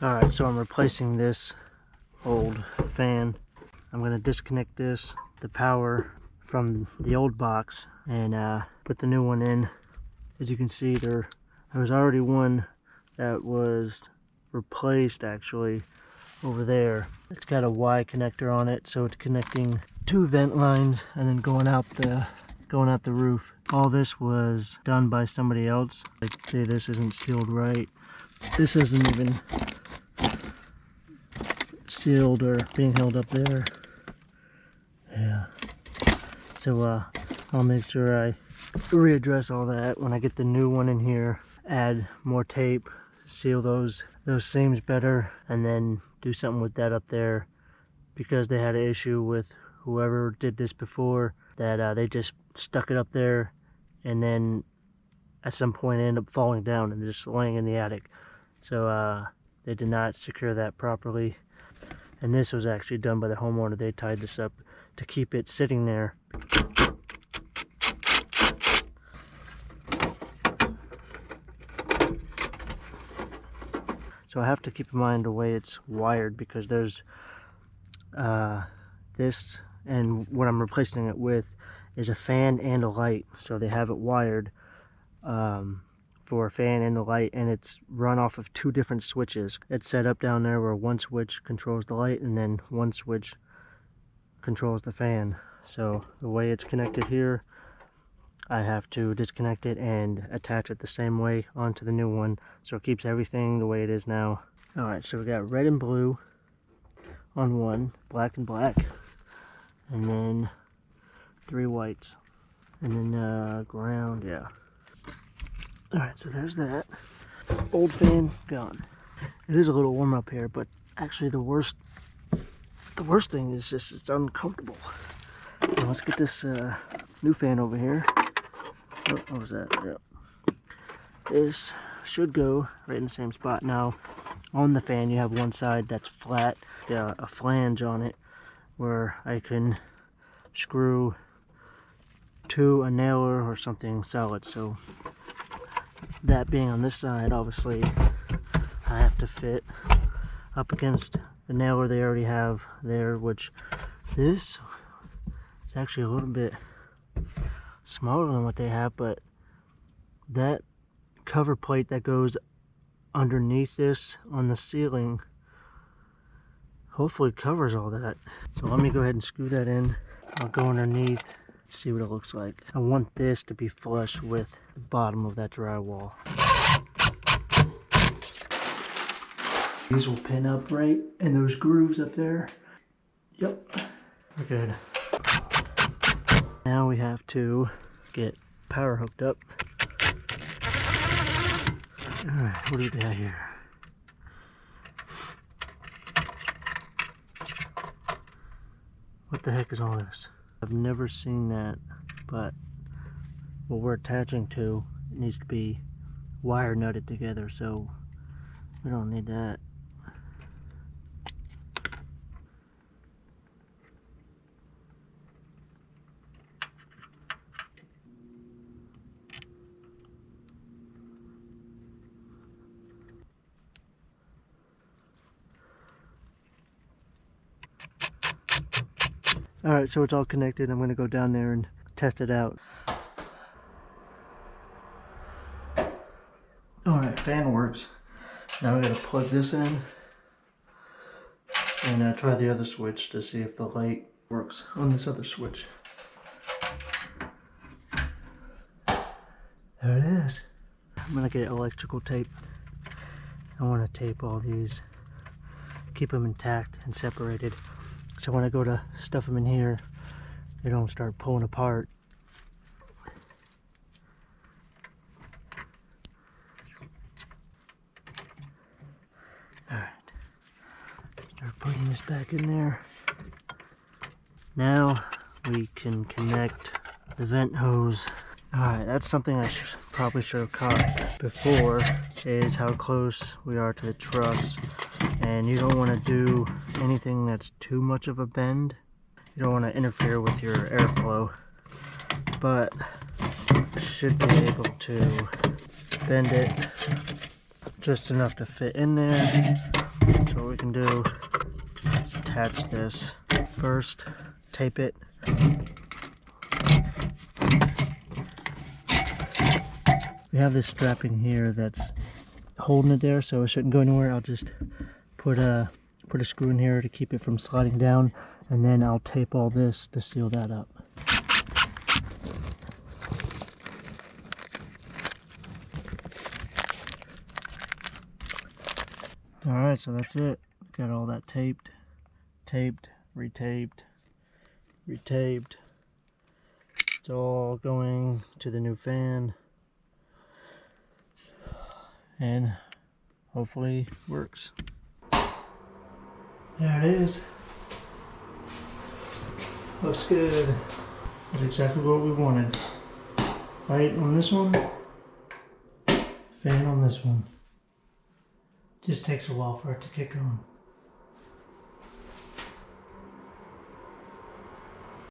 Alright, so I'm replacing this old fan. I'm going to disconnect the power from the old box, and put the new one in. As you can see, there was already one that was replaced actually over there. It's got a Y connector on it, so it's connecting two vent lines and then going out the roof. All this was done by somebody else. Like, say this isn't sealed right. This isn't even sealed or being held up there. Yeah. So I'll make sure I readdress all that when I get the new one in here. Add more tape, seal those seams better, and then do something with that up there, because they had an issue with whoever did this before, that they just stuck it up there and then at some point ended up falling down and just laying in the attic. So they did not secure that properly, and this was actually done by the homeowner. They tied this up to keep it sitting there. So I have to keep in mind the way it's wired, because there's this, and what I'm replacing it with is a fan and a light. So they have it wired for a fan and the light, and it's run off of two different switches. It's set up down there where one switch controls the light and then one switch controls the fan. So the way it's connected here, I have to disconnect it and attach it the same way onto the new one, so it keeps everything the way it is now. Alright, so we got red and blue on one, black and black, and then 3 whites, and then ground. Yeah. Alright, so there's that. Old fan gone. It is a little warm up here, but actually the worst thing is just it's uncomfortable. Now let's get this new fan over here. Oh, what was that? Yep. This should go right in the same spot. Now, on the fan, you have one side that's flat, a flange on it, where I can screw to a nailer or something solid. So, that being on this side, obviously, I have to fit up against the nailer they already have there, which this is actually a little bit smaller than what they have, but that cover plate that goes underneath this on the ceiling hopefully covers all that. So let me go ahead and screw that in. I'll go underneath, see what it looks like. I want this to be flush with the bottom of that drywall. These will pin up right in those grooves up there. Yep, we're good. Now we have to get power hooked up. Alright, what do we got here? What the heck is all this? I've never seen that, but what we're attaching to needs to be wire nutted together, so we don't need that. Alright, so it's all connected. I'm going to go down there and test it out. Alright, fan works. Now I'm going to plug this in and try the other switch to see if the light works on this other switch. There it is. I'm going to get electrical tape. I want to tape all these, keep them intact and separated, so when I go to stuff them in here, they don't start pulling apart. Alright, start putting this back in there. Now we can connect the vent hose. Alright, that's something I probably should have caught before, is how close we are to the truss. And you don't want to do anything that's too much of a bend. You don't want to interfere with your airflow, but should be able to bend it just enough to fit in there. So what we can do is attach this first, tape it. We have this strapping here that's holding it there, so it shouldn't go anywhere. I'll just put a screw in here to keep it from sliding down, and then I'll tape all this to seal that up. Alright, so that's it. Got all that taped, retaped. It's all going to the new fan, and hopefully works. There it is. Looks good. That's exactly what we wanted. Light on this one, fan on this one. Just takes a while for it to kick on.